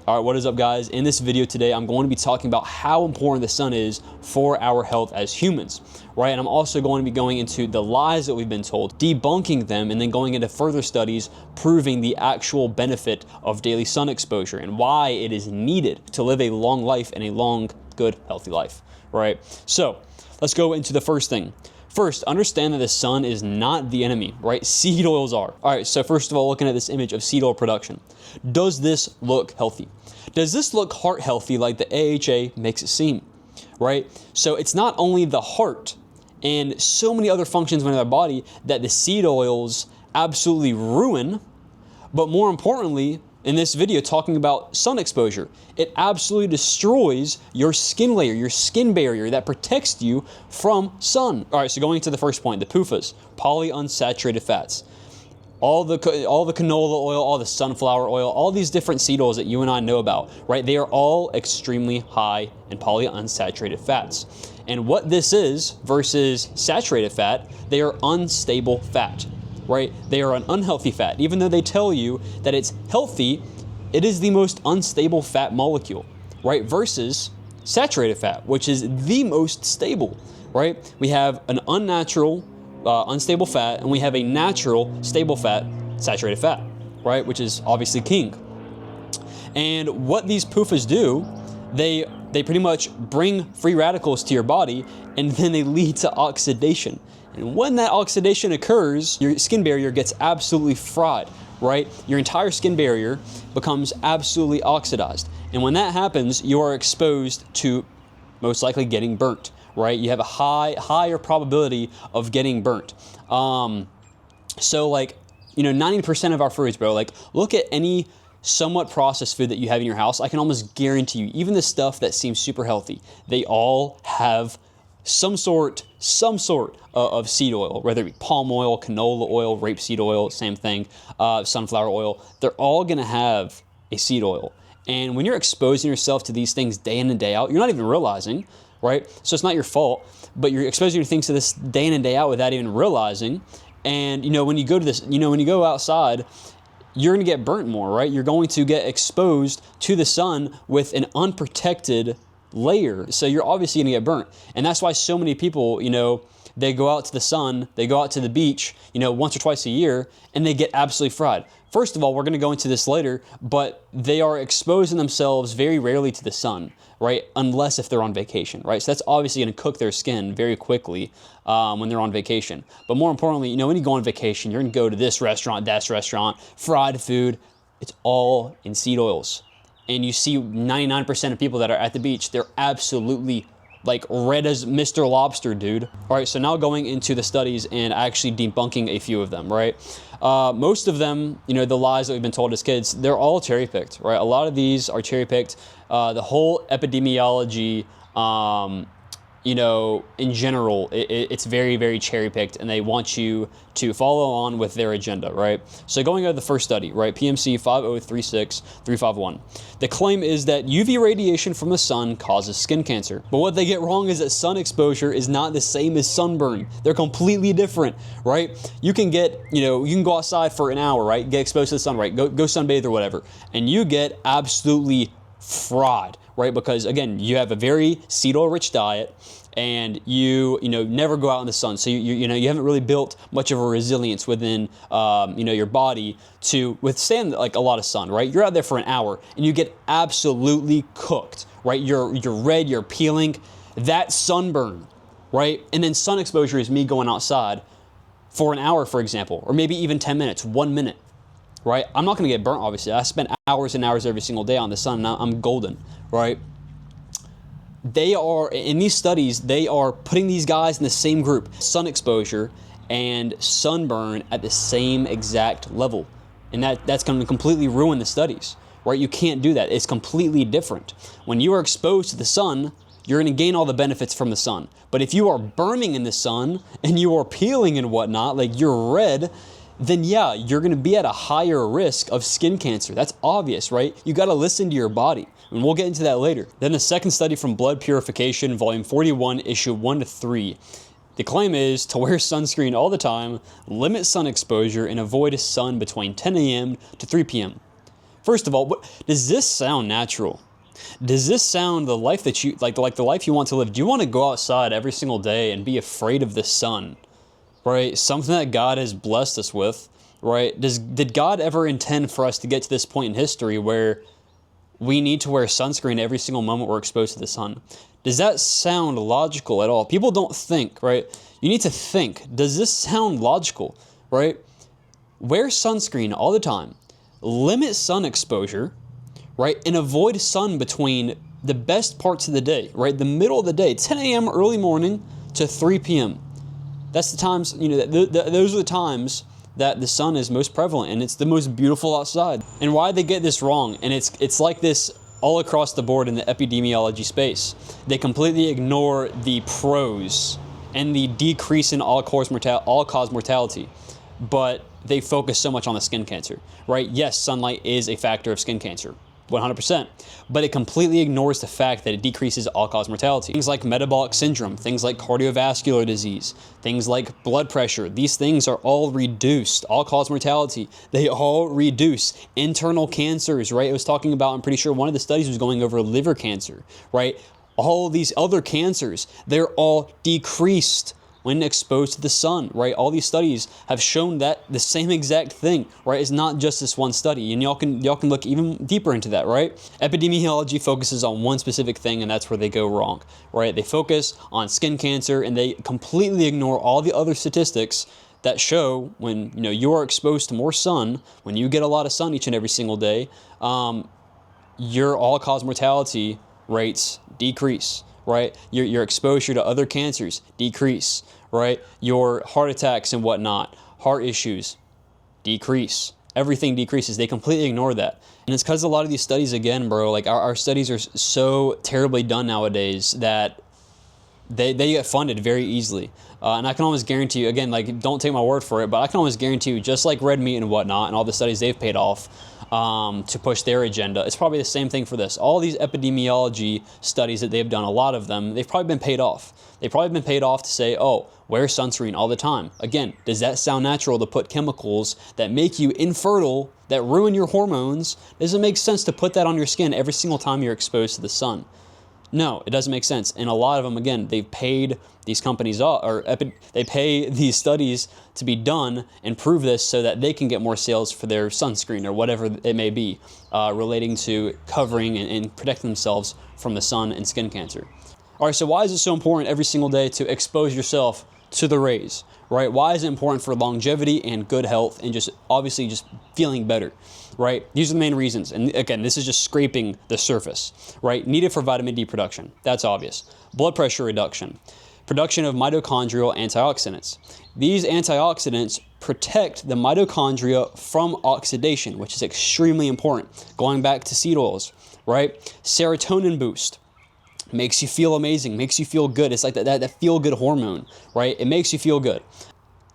All right, what is up, guys? In this video today, I'm going to be talking about how important the sun is for our health as humans, right? And I'm also going to be going into the lies that we've been told, debunking them, and then going into further studies proving the actual benefit of daily sun exposure and why it is needed to live a long life and a long, good, healthy life, right? So let's go into the first thing. First, understand that the sun is not the enemy, right? Seed oils are. All right, so first of all, looking at this image of seed oil production, does this look healthy? Does this look heart healthy like the AHA makes it seem, right? So it's not only the heart and so many other functions within our body that the seed oils absolutely ruin, but more importantly, in this video talking about sun exposure, it absolutely destroys your skin layer, your skin barrier that protects you from sun. All right, so going to the first point, the PUFAs, polyunsaturated fats. All the canola oil, all the sunflower oil, all these different seed oils that you and I know about, right? They are all extremely high in polyunsaturated fats. And what this is versus saturated fat, they are unstable fat, right? They are an unhealthy fat. Even though they tell you that it's healthy, it is the most unstable fat molecule, right? Versus saturated fat, which is the most stable, right? We have an unnatural, unstable fat, and we have a natural, stable fat, saturated fat, right? Which is obviously king. And what these PUFAs do, they pretty much bring free radicals to your body, and then they lead to oxidation. And when that oxidation occurs, your skin barrier gets absolutely fried, right? Your entire skin barrier becomes absolutely oxidized. And when that happens, you are exposed to most likely getting burnt, right? You have a higher probability of getting burnt. So like, 90% of our foods, bro, like look at any somewhat processed food that you have in your house. I can almost guarantee you, even the stuff that seems super healthy, they all have some sort of seed oil, whether it be palm oil, canola oil, rapeseed oil, same thing, sunflower oil. They're all gonna have a seed oil. And when you're exposing yourself to these things day in and day out, you're not even realizing, right? So it's not your fault, but you're exposing your things to this day in and day out without even realizing. And when you go to this, when you go outside, you're gonna get burnt more, right? You're going to get exposed to the sun with an unprotected layer. So you're obviously gonna get burnt. And that's why so many people, they go out to the sun, they go out to the beach, once or twice a year, and they get absolutely fried. First of all, we're gonna go into this later, but they are exposing themselves very rarely to the sun, right? Unless if they're on vacation, right? So that's obviously gonna cook their skin very quickly when they're on vacation. But more importantly, when you go on vacation, you're gonna go to this restaurant, that restaurant, fried food, it's all in seed oils. And you see 99% of people that are at the beach, they're absolutely like red as Mr. Lobster, dude. All right, so now going into the studies and actually debunking a few of them, right? Most of them, the lies that we've been told as kids, they're all cherry-picked, right? A lot of these are cherry-picked. The whole epidemiology, in general, it's very, very cherry-picked, and they want you to follow on with their agenda, right? So going over the first study, right, PMC 5036351, the claim is that UV radiation from the sun causes skin cancer. But what they get wrong is that sun exposure is not the same as sunburn. They're completely different, right? You can get, you can go outside for an hour, right, get exposed to the sun, right, go sunbathe or whatever, and you get absolutely fried, right? Because again, you have a very seed oil rich diet, and you never go out in the sun, so you haven't really built much of a resilience within your body to withstand like a lot of sun, right? You're out there for an hour and you get absolutely cooked, right? You're red, you're peeling. That's sunburn, right? And then sun exposure is me going outside for an hour, for example, or maybe even 10 minutes, 1 minute. Right? I'm not going to get burnt, obviously. I spend hours and hours every single day on the sun, and I'm golden, right? They are, in these studies, they are putting these guys in the same group, sun exposure and sunburn at the same exact level. And that's going to completely ruin the studies, right? You can't do that. It's completely different. When you are exposed to the sun, you're going to gain all the benefits from the sun. But if you are burning in the sun and you are peeling and whatnot, like you're red, then yeah, you're gonna be at a higher risk of skin cancer. That's obvious, right? You gotta listen to your body, and we'll get into that later. Then the second study from Blood Purification, volume 41, issue 1-3. The claim is to wear sunscreen all the time, limit sun exposure, and avoid sun between 10 a.m. to 3 p.m. First of all, does this sound natural? Does this sound the life that you like the life you want to live? Do you want to go outside every single day and be afraid of the sun? Right? Something that God has blessed us with, right? Did God ever intend for us to get to this point in history where we need to wear sunscreen every single moment we're exposed to the sun? Does that sound logical at all? People don't think, right? You need to think. Does this sound logical, right? Wear sunscreen all the time. Limit sun exposure, right? And avoid sun between the best parts of the day, right? The middle of the day, 10 a.m. early morning to 3 p.m. That's the times, those are the times that the sun is most prevalent, and it's the most beautiful outside. And why they get this wrong, and it's like this all across the board in the epidemiology space. They completely ignore the pros and the decrease in all-cause mortality, but they focus so much on the skin cancer, right? Yes, sunlight is a factor of skin cancer, 100%, but it completely ignores the fact that it decreases all-cause mortality. Things like metabolic syndrome, things like cardiovascular disease, things like blood pressure, these things are all reduced. All-cause mortality, they all reduce. Internal cancers, right? I was talking about, I'm pretty sure one of the studies was going over liver cancer, right? All these other cancers, they're all decreased when exposed to the sun, right? All these studies have shown that the same exact thing, right? It's not just this one study, and y'all can look even deeper into that, right? Epidemiology focuses on one specific thing, and that's where they go wrong, right? They focus on skin cancer, and they completely ignore all the other statistics that show when you are exposed to more sun, when you get a lot of sun each and every single day, your all-cause mortality rates decrease. Right? Your exposure to other cancers decrease, right? Your heart attacks and whatnot, heart issues decrease. Everything decreases. They completely ignore that. And it's because a lot of these studies, again, bro, like our studies are so terribly done nowadays that they get funded very easily. And I can almost guarantee you, again, like, don't take my word for it, but I can almost guarantee you, just like red meat and whatnot and all the studies they've paid off to push their agenda, it's probably the same thing for this. All these epidemiology studies that they've done, a lot of them, they've probably been paid off. They've probably been paid off to say, oh, wear sunscreen all the time. Again, does that sound natural to put chemicals that make you infertile, that ruin your hormones? Does it make sense to put that on your skin every single time you're exposed to the sun? No, it doesn't make sense. And a lot of them, again, they've paid these companies off, or they pay these studies to be done and prove this so that they can get more sales for their sunscreen or whatever it may be, relating to covering and protecting themselves from the sun and skin cancer. All right, so why is it so important every single day to expose yourself to the rays, right? Why is it important for longevity and good health and just obviously just feeling better, right? These are the main reasons. And again, this is just scraping the surface, right? Needed for vitamin D production. That's obvious. Blood pressure reduction. Production of mitochondrial antioxidants. These antioxidants protect the mitochondria from oxidation, which is extremely important. Going back to seed oils, right? Serotonin boost. Makes you feel amazing, makes you feel good. It's like that feel-good hormone, right? It makes you feel good.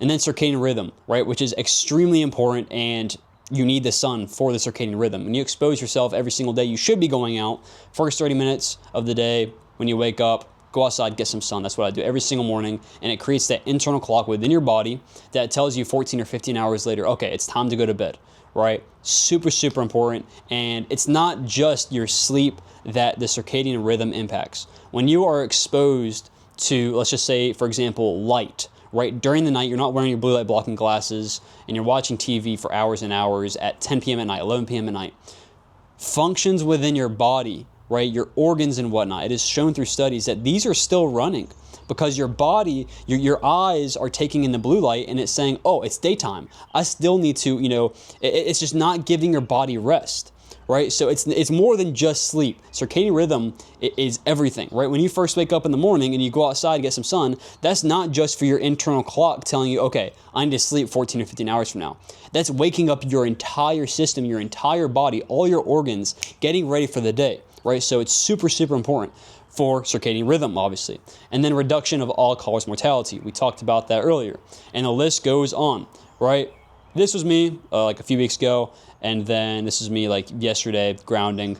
And then circadian rhythm, right? Which is extremely important, and you need the sun for the circadian rhythm. When you expose yourself every single day, you should be going out. First 30 minutes of the day, when you wake up, go outside, get some sun. That's what I do every single morning, and it creates that internal clock within your body that tells you 14 or 15 hours later, okay, it's time to go to bed, right? Super, super important. And it's not just your sleep that the circadian rhythm impacts. When you are exposed to, let's just say, for example, light, right? During the night, you're not wearing your blue light blocking glasses and you're watching TV for hours and hours at 10 p.m. at night, 11 p.m. at night. Functions within your body, right? Your organs and whatnot. It is shown through studies that these are still running because your body, your eyes are taking in the blue light and it's saying, oh, it's daytime. I still need to, it's just not giving your body rest. Right? So it's more than just sleep. Circadian rhythm is everything, right? When you first wake up in the morning and you go outside and get some sun, that's not just for your internal clock telling you, okay, I need to sleep 14 or 15 hours from now. That's waking up your entire system, your entire body, all your organs, getting ready for the day, right? So it's super, super important for circadian rhythm, obviously. And then reduction of all-cause mortality. We talked about that earlier. And the list goes on, right? This was me like a few weeks ago, and then this is me like yesterday, grounding.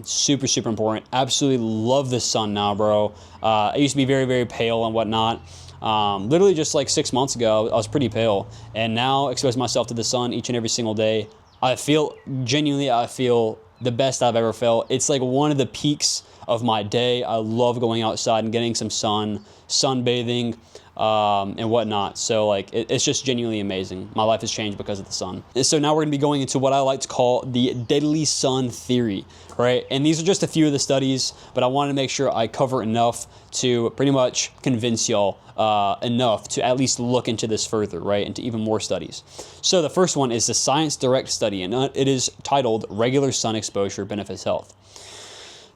Super, super important. Absolutely love the sun now, bro. I used to be very, very pale and whatnot. Literally just like 6 months ago, I was pretty pale. And now exposing myself to the sun each and every single day, I feel the best I've ever felt. It's like one of the peaks of my day. I love going outside and getting some sunbathing, and whatnot. So like it's just genuinely amazing. My life has changed because of the sun. And so now we're gonna be going into what I like to call the deadly sun theory, right? And these are just a few of the studies, but I wanted to make sure I cover enough to pretty much convince y'all enough to at least look into this further, right? Into even more studies. So the first one is the Science Direct study, and it is titled Regular Sun Exposure Benefits Health.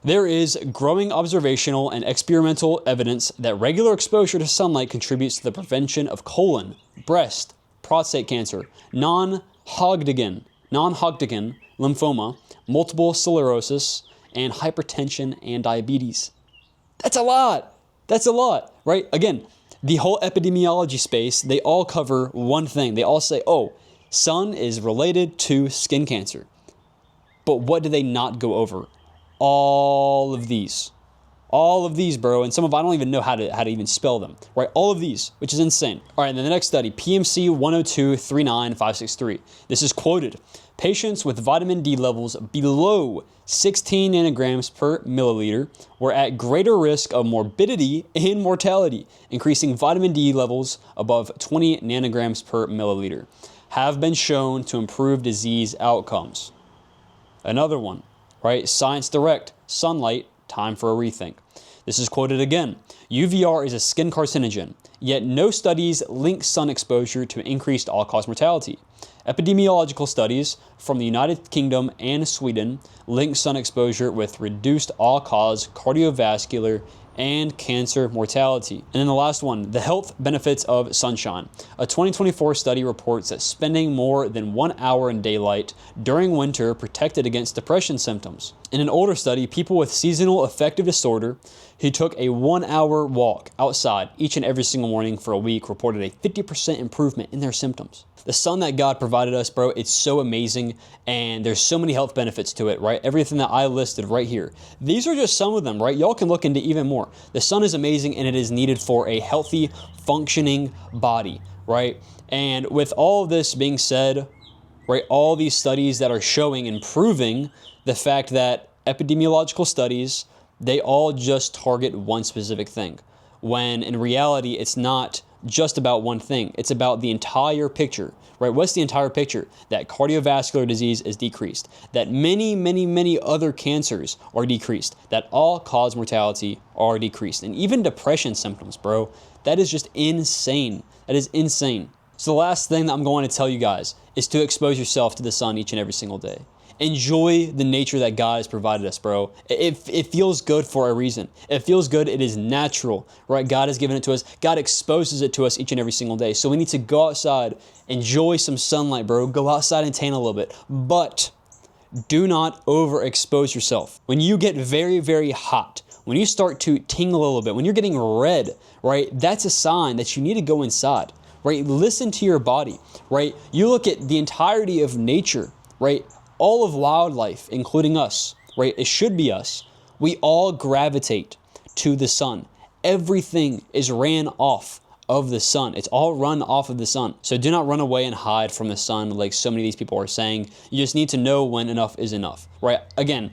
There is growing observational and experimental evidence that regular exposure to sunlight contributes to the prevention of colon, breast, prostate cancer, non-Hodgkin lymphoma, multiple sclerosis, and hypertension and diabetes. That's a lot, right? Again, the whole epidemiology space, they all cover one thing. They all say, oh, sun is related to skin cancer. But what do they not go over? All of these, bro, and some of I don't even know how to even spell them, right? All of these, which is insane. All right, and then the next study, PMC 102-39563. This is quoted: patients with vitamin D levels below 16 nanograms per milliliter were at greater risk of morbidity and mortality. Increasing vitamin D levels above 20 nanograms per milliliter have been shown to improve disease outcomes. Another one. Right? Science Direct, sunlight, time for a rethink. This is quoted again. UVR is a skin carcinogen, yet no studies link sun exposure to increased all-cause mortality. Epidemiological studies from the United Kingdom and Sweden link sun exposure with reduced all-cause cardiovascular and cancer mortality. And then the last one, the health benefits of sunshine. A 2024 study reports that spending more than 1 hour in daylight during winter protected against depression symptoms. In an older study, people with seasonal affective disorder who took a 1 hour walk outside each and every single morning for a week reported a 50% improvement in their symptoms. The sun that God provided us, bro, it's so amazing, and there's so many health benefits to it, right? Everything that I listed right here. These are just some of them, right? Y'all can look into even more. The sun is amazing, and it is needed for a healthy, functioning body, right? And with all of this being said, right, all these studies that are showing and proving the fact that epidemiological studies, they all just target one specific thing, when in reality, it's not just about one thing. It's about the entire picture, right? What's the entire picture? That cardiovascular disease is decreased, that many other cancers are decreased, that all-cause mortality are decreased, and even depression symptoms, bro. That is just insane. That is insane. So the last thing that I'm going to tell you guys is to expose yourself to the sun each and every single day. Enjoy the nature that God has provided us, bro. It feels good for a reason. It feels good. It is natural, right? God has given it to us. God exposes it to us each and every single day. So we need to go outside, enjoy some sunlight, bro. Go outside and tan a little bit. But do not overexpose yourself. When you get very hot, when you start to tingle a little bit, when you're getting red, right? That's a sign that you need to go inside, right? Listen to your body, right? You look at the entirety of nature, right? All of wildlife, including us, right? It should be us. We all gravitate to the sun. Everything is ran off of the sun. It's all run off of the sun. So do not run away and hide from the sun like so many of these people are saying. You just need to know when enough is enough, right? Again,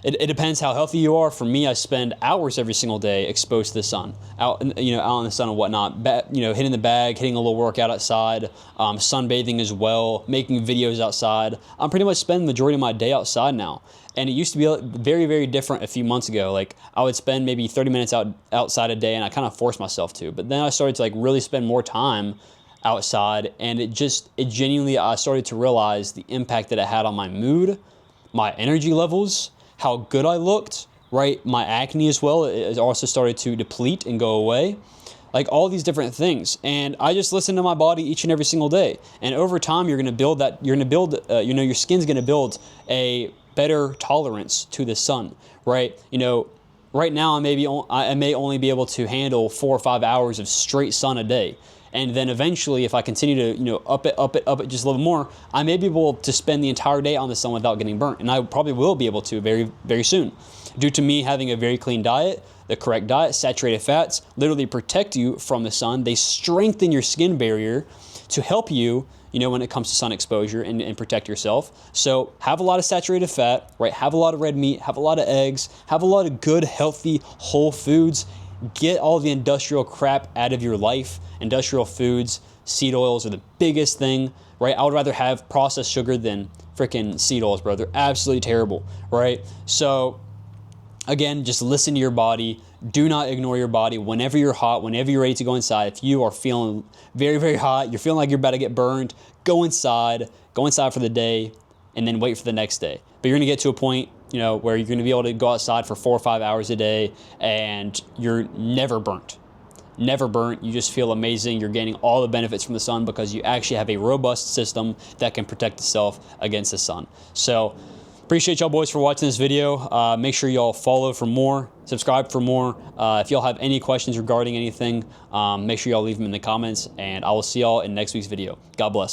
it depends how healthy you are. For me, I spend hours every single day exposed to the sun, out in the sun and whatnot. Hitting the bag, hitting a little workout outside, sunbathing as well, making videos outside. I'm pretty much spending the majority of my day outside now. And it used to be very different a few months ago. Like I would spend maybe 30 minutes outside a day, and I kind of forced myself to. But then I started to really spend more time outside, and I started to realize the impact that it had on my mood, my energy levels, how good I looked, right? My acne as well, it also started to deplete and go away. Like all these different things. And I just listen to my body each and every single day. And over time, your skin's gonna build a better tolerance to the sun, right? Right now I may only be able to handle 4 or 5 hours of straight sun a day. And then eventually, if I continue to, up it just a little more, I may be able to spend the entire day on the sun without getting burnt. And I probably will be able to very, very soon. Due to me having a very clean diet, the correct diet, saturated fats, literally protect you from the sun. They strengthen your skin barrier to help you, when it comes to sun exposure and protect yourself. So have a lot of saturated fat, right? Have a lot of red meat, have a lot of eggs, have a lot of good, healthy, whole foods. Get all the industrial crap out of your life. Industrial foods, seed oils are the biggest thing, right? I would rather have processed sugar than freaking seed oils, bro. They're absolutely terrible, right? So again, just listen to your body. Do not ignore your body. Whenever you're hot, whenever you're ready to go inside, if you are feeling very, very hot, you're feeling like you're about to get burned, go inside for the day, and then wait for the next day. But you're gonna get to a point, where you're gonna be able to go outside for 4 or 5 hours a day, and you're never burnt. Never burnt. You just feel amazing. You're gaining all the benefits from the sun because you actually have a robust system that can protect itself against the sun. So appreciate y'all boys for watching this video. Make sure y'all follow for more, subscribe for more. If y'all have any questions regarding anything, make sure y'all leave them in the comments, and I will see y'all in next week's video. God bless.